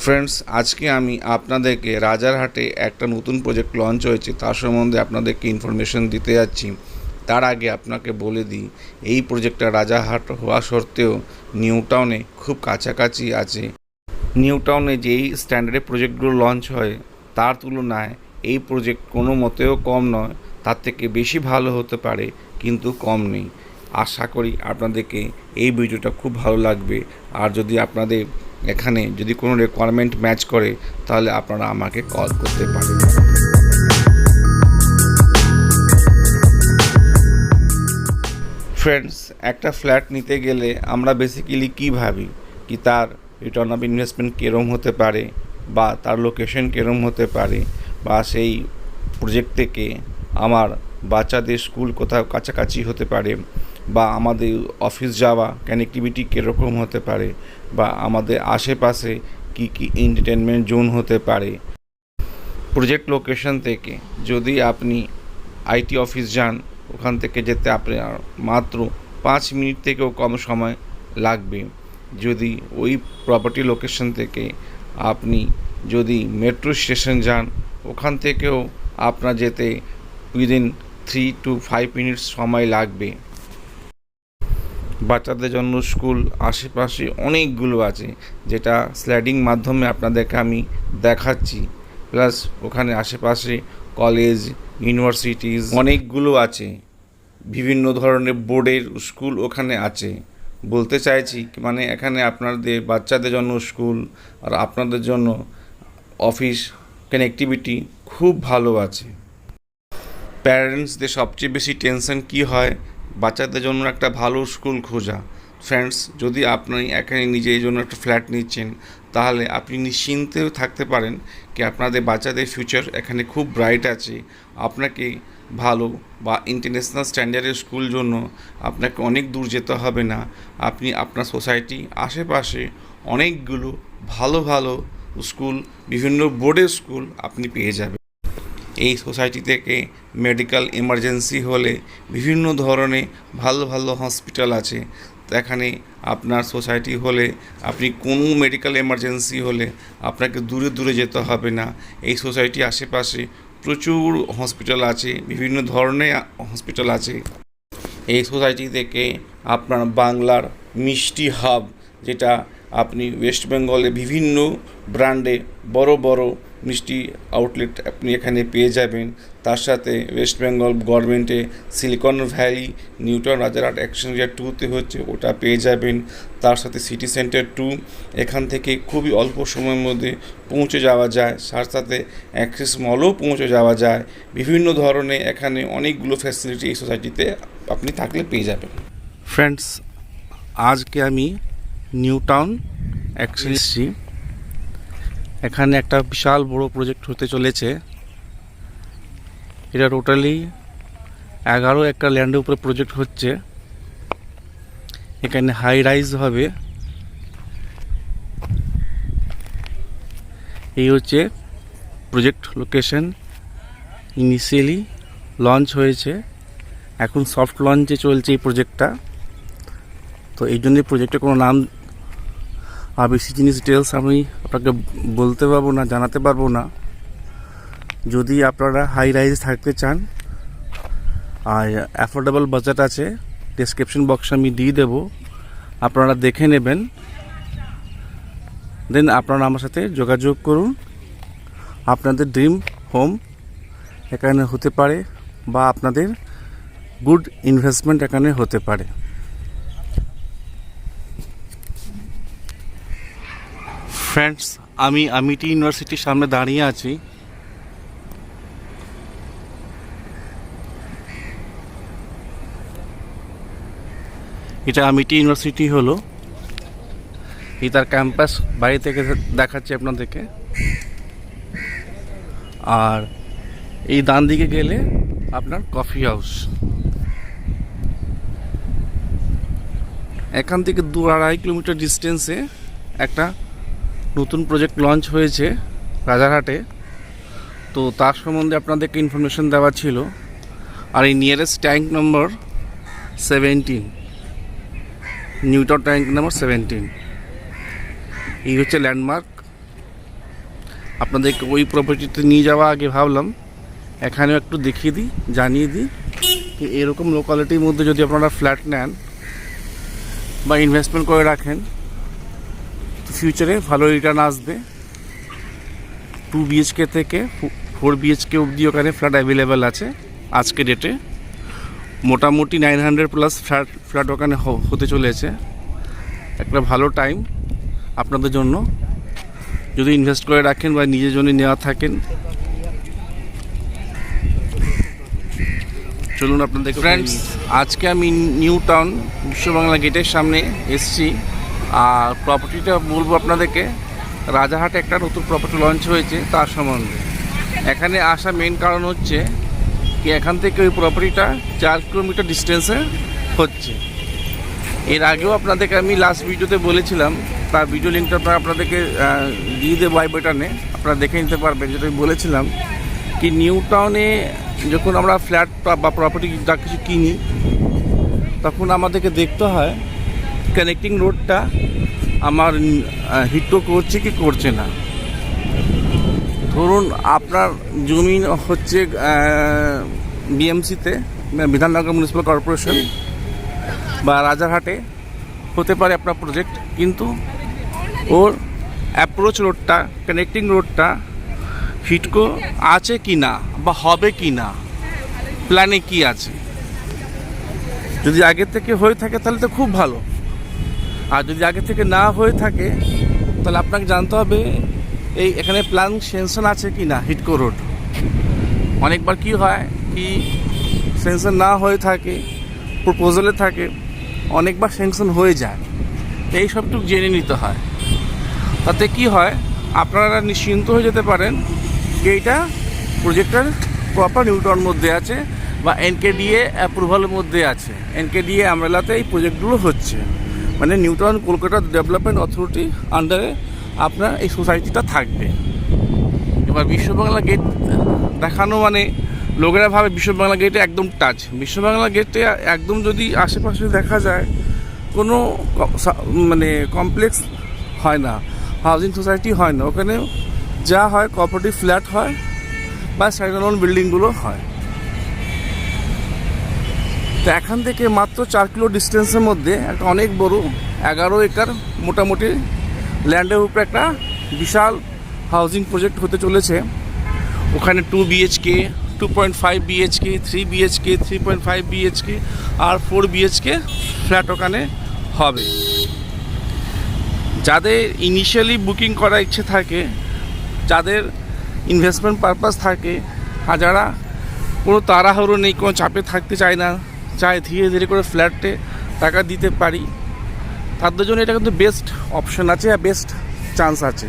Friends, আজকে আমি আপনাদেরকে রাজারহাটে একটা নতুন প্রজেক্ট লঞ্চ হয়েছে তার সম্বন্ধে আপনাদেরকে ইনফরমেশন দিতে যাচ্ছি। তার আগে আপনাকে বলে দিই, এই প্রজেক্টটা রাজারহাট হওয়া সত্ত্বেও নিউ টাউনে খুব কাছাকাছি আছে। নিউ টাউনে যেই স্ট্যান্ডার্ডে প্রজেক্টগুলো লঞ্চ হয় তার তুলনায় এই প্রজেক্ট কোনো মতেও কম নয়, তার থেকে বেশি ভালো হতে পারে, কিন্তু কম নেই। আশা করি আপনাদেরকে এই ভিডিওটা খুব ভালো লাগবে। আর যদি আপনাদের এখানে যদি কোনো রিকোয়ারমেন্ট ম্যাচ করে তাহলে আপনারা আমাকে কল করতে পারেন। ফ্রেন্ডস, একটা ফ্ল্যাট নিতে গেলে আমরা বেসিক্যালি কী ভাবি কি তার রিটার্ন অফ ইনভেস্টমেন্ট কীরকম হতে পারে, বা তার লোকেশন কীরকম হতে পারে, বা সেই প্রজেক্ট থেকে আমার বাচ্চাদের স্কুল কোথাও কাছাকাছি হতে পারে, বা আমাদের অফিস যাওয়া কানেক্টিভিটি কীরকম হতে পারে, বা আমাদের আশেপাশে কি কি এন্টারটেনমেন্ট জোন হতে পারে। প্রজেক্ট লোকেশন থেকে যদি আপনি আইটি অফিস যান, ওখান থেকে যেতে আপনার মাত্র 5 মিনিট থেকেও কম সময় লাগবে। যদি ওই প্রপার্টি লোকেশন থেকে আপনি যদি মেট্রো স্টেশন যান, ওখান থেকেও আপনার যেতে উইদিন 3 to 5 মিনিটস সময় লাগবে। বাচ্চাদের জন্য স্কুল আশেপাশে অনেকগুলো আছে, যেটা স্লাইডিং মাধ্যমে আপনাদেরকে আমি দেখাচ্ছি। প্লাস ওখানে আশেপাশে কলেজ, ইউনিভার্সিটিজ অনেকগুলো আছে, বিভিন্ন ধরনের বোর্ডের স্কুল ওখানে আছে। বলতে চাইছি মানে এখানে আপনাদের বাচ্চাদের জন্য স্কুল আর আপনাদের জন্য অফিস কানেক্টিভিটি খুব ভালো আছে। প্যারেন্টসদের সবচেয়ে বেশি টেনশন কি হয়, বাচ্চাদের জন্য একটা ভালো স্কুল খোঁজা। ফ্রেন্ডস, যদি আপনি এখানে নিজের জন্য একটা ফ্ল্যাট নিচ্ছেন তাহলে আপনি নিশ্চিন্তেও থাকতে পারেন কি আপনাদের বাচ্চাদের ফিউচার এখানে খুব ব্রাইট আছে। আপনাকে ভালো বা ইন্টারন্যাশনাল স্ট্যান্ডার্ডের স্কুল জন্য আপনাকে অনেক দূর যেতে হবে না। আপনি আপনার সোসাইটি আশেপাশে অনেকগুলো ভালো ভালো স্কুল, বিভিন্ন বোর্ডের স্কুল আপনি পেয়ে যাবেন। এই সোসাইটি থেকে মেডিকেল এমার্জেন্সি হলে বিভিন্ন ধরনের ভালো ভালো হসপিটাল আছে। এখানে আপনার সোসাইটি হলে আপনি কোনো মেডিকেল এমার্জেন্সি হলে আপনাকে দূরে দূরে যেতে হবে না। এই সোসাইটি আশেপাশে প্রচুর হসপিটাল আছে, বিভিন্ন ধরনের হসপিটাল আছে। এই সোসাইটি থেকে আপনার বাংলার মিষ্টি হাব, যেটা আপনি ওয়েস্ট বেঙ্গলে বিভিন্ন ব্র্যান্ডে বড় বড় মিষ্টি আউটলেট আপনি এখানে পেয়ে যাবেন। তার সাথে ওয়েস্ট বেঙ্গল গভর্নমেন্টে সিলিকন ভ্যালি নিউ টাউন রাজারহাট এক্সচেঞ্জার 2তে হচ্ছে, ওটা পেয়ে যাবেন। তার সাথে সিটি সেন্টার 2 এখান থেকে খুবই অল্প সময়ের মধ্যে পৌঁছে যাওয়া যায়। তার সাথে অ্যাক্সেস মলও পৌঁছে যাওয়া যায়। বিভিন্ন ধরনের এখানে অনেকগুলো ফ্যাসিলিটি এই সোসাইটিতে আপনি থাকলে পেয়ে যাবেন। ফ্রেন্ডস, আজকে আমি নিউ টাউন এক্সচেঞ্জছি। এখানে একটা বিশাল বড় প্রজেক্ট হতে চলেছে। এটা টোটালি 11 একটা ল্যান্ডের উপরে প্রজেক্ট হচ্ছে। এখানে হাই রাইজ হবে। এই হচ্ছে প্রজেক্ট লোকেশন। ইনিশিয়ালি লঞ্চ হয়েছে, এখন সফট লঞ্চে চলছে এই প্রজেক্টটা। তো এই জন্যই প্রজেক্টের কোনো নাম আর বেশি জিনিস ডিটেলস আমি আপনাকে বলতে পারবো না, জানাতে পারবো না। যদি আপনারা হাই রাইজ থাকতে চান আর অ্যাফোর্ডেবল বাজেট আছে, ডেসক্রিপশন বক্সে আমি দিয়ে দেবো, আপনারা দেখে নেবেন। দেন আপনারা আমার সাথে যোগাযোগ করুন। আপনাদের ড্রিম হোম এখানে হতে পারে, বা আপনাদের গুড ইনভেস্টমেন্ট এখানে হতে পারে। ফ্রেন্ডস, আমি আমিটি ইউনিভার্সিটির সামনে দাঁড়িয়ে আছি। এটা আমিটি ইউনিভার্সিটি হলো, এই তার ক্যাম্পাস বাইরে থেকে দেখাচ্ছি আপনাদেরকে। আর এই ডান দিকে গেলে আপনার কফি হাউস। এখান থেকে 2-2.5 কিলোমিটার ডিস্টেন্সে একটা নতুন প্রজেক্ট লঞ্চ হয়েছে রাজারহাটে। তো তার সম্বন্ধে আপনাদেরকে ইনফরমেশন দেওয়া ছিল। আর এই নিয়ারেস্ট ট্যাঙ্ক নম্বর 17, নিউ টাউন ট্যাঙ্ক নম্বর 17, এই হচ্ছে ল্যান্ডমার্ক। আপনাদেরকে ওই প্রপার্টিতে নিয়ে যাওয়া আগে ভাবলাম এখানেও একটু দেখিয়ে দিই, জানিয়ে দিই যে এরকম লোকালিটির মধ্যে যদি আপনারা ফ্ল্যাট নেন বা ইনভেস্টমেন্ট করে রাখেন তো ফিউচারে ভালো রিটার্ন আসবে। 2 BHK থেকে 4 BHK অবধি ওখানে ফ্ল্যাট অ্যাভেলেবেল আছে আজকে ডেটে। মোটামুটি 900+ ফ্ল্যাট ওখানে হতে চলেছে। একটা ভালো টাইম আপনাদের জন্য যদি ইনভেস্ট করে রাখেন বা নিজের জন্য নেওয়া থাকেন। চলুন আপনাদের ফ্রেন্ডস, আজকে আমি নিউ টাউন বিশ্ববাংলা গেটের সামনে এসছি। আর প্রপার্টিটা বলবো আপনাদেরকে, রাজারহাটে একটা নতুন প্রপার্টি লঞ্চ হয়েছে তার সম্বন্ধে। এখানে আসা মেন কারণ হচ্ছে কি এখান থেকে ওই প্রপার্টিটা 4 কিলোমিটার ডিস্টেন্সে হচ্ছে। এর আগেও আপনাদেরকে আমি লাস্ট ভিডিওতে বলেছিলাম, তার ভিডিও লিঙ্কটা আপনাদেরকে দিয়ে দেবো আই বাটনে, আপনারা দেখে নিতে পারবেন। যেটা আমি বলেছিলাম কি নিউ টাউনে যখন আমরা ফ্ল্যাট বা প্রপার্টি যা কিছু কিনি তখন আমাদেরকে দেখতে হয় কানেক্টিং রোডটা আমার হিট করছে কি করছে না। ধরুন আপনার জমি হচ্ছে বিএমসিতে, বিধাননগর মিউনিসিপ্যাল কর্পোরেশন বা রাজারহাটে হতে পারে আপনার প্রজেক্ট, কিন্তু ওর অ্যাপ্রোচ রোডটা, কানেক্টিং রোডটা হিটকো আছে কি না বা হবে কি না, প্ল্যানে কি আছে। যদি আগে থেকে হয়ে থাকে তাহলে তো খুব ভালো, আর যদি আগে থেকে না হয়ে থাকে তাহলে আপনাকে জানতে হবে এই এখানে প্ল্যান সেনশন আছে কি না। হিটকো রোড অনেকবার কি হয় কি সেনশন না হয়ে থাকে, প্রপোজালে থাকে, অনেকবার সেনশন হয়ে যায়। এই সবটুকু জেনে নিতে হয়। তাতে কি হয় আপনারা নিশ্চিন্ত হয়ে যেতে পারেন যে এইটা প্রজেক্টের প্রপার নিউটন মধ্যে আছে বা NKDA অ্যাপ্রুভালের মধ্যে আছে। NKDA আমরেলাতে এই প্রজেক্টগুলো হচ্ছে, মানে নিউটন কলকাতা ডেভেলপমেন্ট অথরিটি আন্ডারে আপনার এই সোসাইটিটা থাকবে। এবার বিশ্ববাংলা গেট দেখানো মানে লোকেরা ভাবে বিশ্ববাংলা গেটে একদম টাচ। বিশ্ববাংলা গেটে একদম যদি আশেপাশে দেখা যায় কোনো মানে কমপ্লেক্স হয় না, হাউজিং সোসাইটি হয় না। ওখানে যা হয় কোঅপারেটিভ ফ্ল্যাট হয় বা স্ট্যান্ডালোন বিল্ডিংগুলো হয়। তো এখান থেকে মাত্র 4 কিলো ডিস্টেন্সের মধ্যে একটা অনেক বড় 11 একর মোটামুটি ল্যান্ডের উপরে একটা বিশাল হাউজিং প্রজেক্ট হতে চলেছে। ওখানে 2 BHK, 2.5 BHK, 3 BHK, 3.5 BHK আর 4 BHK ফ্ল্যাট ওখানে হবে। যাদের ইনিশিয়ালি বুকিং করার ইচ্ছে থাকে, যাদের ইনভেস্টমেন্ট পারপাস থাকে, আর যারা কোনো তাড়াহুড়ো নেই, কোনো চাপে থাকতে চায় না, চায় ধীরে ধীরে করে ফ্ল্যাটে টাকা দিতে পারি, তাদের জন্য এটা কিন্তু বেস্ট অপশন আছে আর বেস্ট চান্স আছে।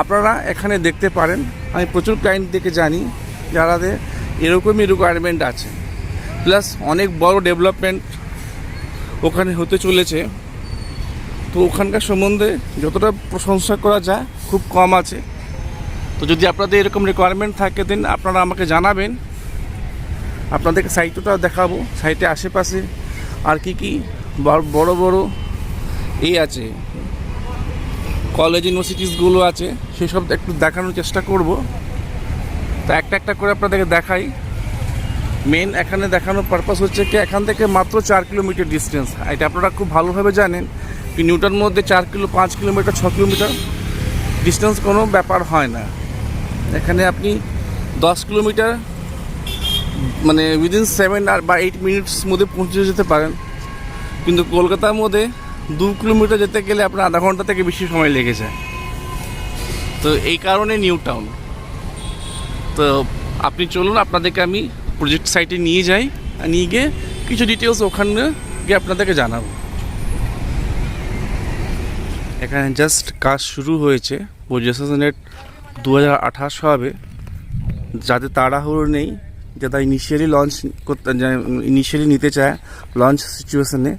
আপনারা এখানে দেখতে পারেন, আমি প্রচুর ক্লায়েন্ট দেখে জানি যারাদের এরকমই রিকোয়ারমেন্ট আছে, প্লাস অনেক বড় ডেভেলপমেন্ট ওখানে হতে চলেছে। তো ওখানকার সম্বন্ধে যতটা প্রশংসা করা যায় খুব কম আছে। তো যদি আপনাদের এরকম রিকোয়ারমেন্ট থাকে দেন আপনারা আমাকে জানাবেন, আপনাদেরকে সাইটটা দেখাবো। সাইটে আশেপাশে আর কি বড় বড় আছে কলেজ ইউনিভার্সিটিসগুলো আছে সেসব একটু দেখানোর চেষ্টা করব। তো একটা করে আপনাদেরকে দেখাই। মেন এখানে দেখানোর পারপাস হচ্ছে কি এখান থেকে মাত্র 4 কিলোমিটার ডিস্টেন্স। এটা আপনারা খুব ভালোভাবে জানেন কি নিউটন মধ্যে 4 কিলো, 5 কিলোমিটার, 6 কিলোমিটার ডিস্টেন্স কোনো ব্যাপার হয় না। এখানে আপনি 10 কিলোমিটার মানে উইদিন 7 বা 8 মিনিটস মধ্যে পৌঁছে যেতে পারেন, কিন্তু কলকাতার মধ্যে 2 কিলোমিটার যেতে গেলে আপনার আধা ঘন্টা থেকে বেশি সময় লেগে যায়। তো এই কারণে নিউ টাউন। তো আপনি চলুন, আপনাদেরকে আমি প্রজেক্ট সাইটে নিয়ে যাই, নিয়ে গিয়ে কিছু ডিটেলস ওখানে গিয়ে আপনাদেরকে জানাবো। এখানে জাস্ট কাজ শুরু হয়েছে, পজিশন ডেট 2028 হবে। যাদের তাড়াহুড়ো নেই, যারা ইনিশিয়ালি লঞ্চ করতে ইনিশিয়ালি নিতে চায় লঞ্চ সিচুয়েশনে,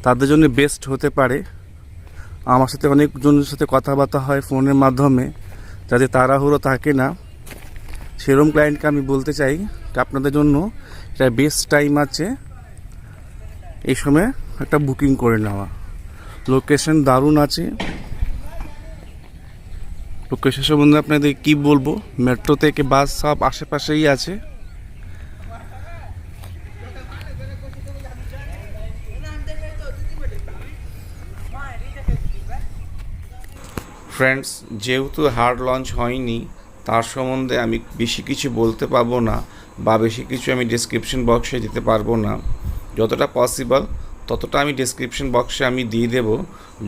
তাদের জন্য বেস্ট হতে পারে। আমার সাথে অনেকজনের সাথে কথাবার্তা হয় ফোনের মাধ্যমে, যাদের তাড়াহুড়ো থাকে না সেরকম ক্লায়েন্টকে আমি বলতে চাই যে আপনাদের জন্য এটা বেস্ট টাইম আছে এই সময় একটা বুকিং করে নেওয়া। লোকেশন দারুণ আছে, লোকেশন সম্বন্ধে আপনাদের কি বলবো, মেট্রো থেকে বাস সব আশেপাশেই আছে। ফ্রেন্ডস, যেহেতু হার্ড লঞ্চ হয়নি, তার সম্বন্ধে আমি বেশি কিছু বলতে পারবো না বা বেশি কিছু আমি ডেসক্রিপশন বক্সে দিতে পারবো না। যতটা পসিবল ততটা আমি ডেসক্রিপশন বক্সে আমি দিয়ে দেব।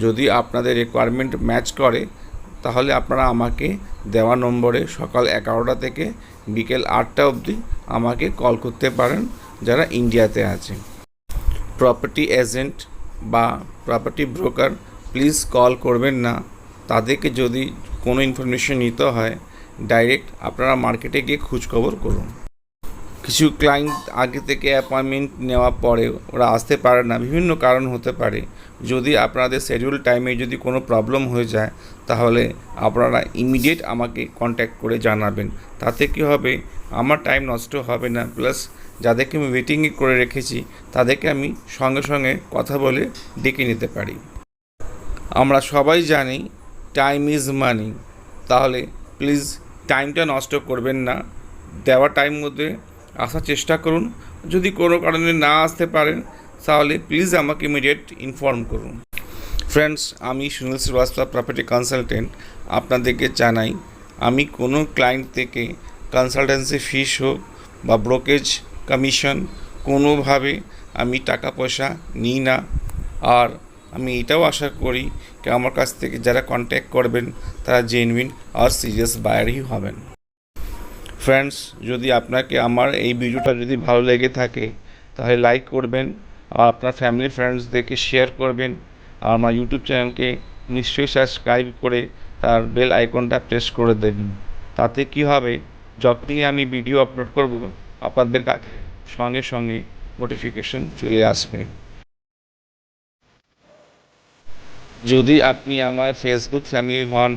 যদি আপনাদের রিকোয়ারমেন্ট ম্যাচ করে তাহলে আপনারা আমাকে দেওয়া নম্বরে সকাল 11টা থেকে বিকেল 8টা অবধি আমাকে কল করতে পারেন যারা ইন্ডিয়াতে আছে। প্রপার্টি এজেন্ট বা প্রপার্টি ব্রোকার প্লিজ কল করবেন না। তাদেরকে যদি কোনো ইনফরমেশন নিতে হয়, ডাইরেক্ট আপনারা মার্কেটে গিয়ে খোঁজখবর করুন। কিছু ক্লায়েন্ট আগে থেকে অ্যাপয়েন্টমেন্ট নেওয়ার পরে ওরা আসতে পারে না, বিভিন্ন কারণ হতে পারে। যদি আপনাদের শিডিউল টাইমে যদি কোনো প্রবলেম হয়ে যায় তাহলে আপনারা ইমিডিয়েট আমাকে কন্ট্যাক্ট করে জানাবেন। তাতে কী হবে, আমার টাইম নষ্ট হবে না, প্লাস যাদেরকে আমি ওয়েটিংয়ে করে রেখেছি তাদেরকে আমি সঙ্গে সঙ্গে কথা বলে ডেকে নিতে পারি। আমরা সবাই জানি টাইম ইজ মানি, তাহলে প্লিজ টাইমটা নষ্ট করবেন না। দেওয়া টাইম মধ্যে আসার চেষ্টা করুন। যদি কোনো কারণে না আসতে পারেন তাহলে প্লিজ আমাকে ইমিডিয়েট ইনফর্ম করুন। ফ্রেন্ডস, আমি সুনীল শ্রীবাস্তব, প্রপার্টি কনসালটেন্ট। আপনাদেরকে জানাই, আমি কোনো ক্লায়েন্ট থেকে কনসালটেন্সি ফিস হোক বা ব্রোকেজ কমিশন কোনোভাবে আমি টাকা পয়সা নিই না। আর আমি এটাও আশা করি কি আমার কাছ থেকে যারা কন্ট্যাক্ট করবেন তারা জেনুইন আর সিরিয়াস বায়ারই হবেন। ফ্রেন্ডস, যদি আপনাকে আমার এই ভিডিওটা যদি ভালো লেগে থাকে তাহলে লাইক করবেন আর আপনার ফ্যামিলি ফ্রেন্ডসদেরকে শেয়ার করবেন। আর আমার ইউটিউব চ্যানেলকে নিশ্চয়ই সাবস্ক্রাইব করে তার বেল আইকনটা প্রেস করে দেবেন। তাতে কি হবে, যখনই আমি ভিডিও আপলোড করব আপনাদের কাছে সঙ্গে সঙ্গে নোটিফিকেশন চলে আসবে। যদি আপনি আমার ফেসবুক ফ্যামিলি হন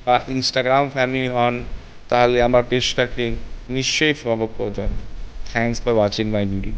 বা ইনস্টাগ্রাম ফ্যামিলি হন তাহলে আমার পেজটাকে নিশ্চয়ই ফলো করবেন। Thanks for watching my video.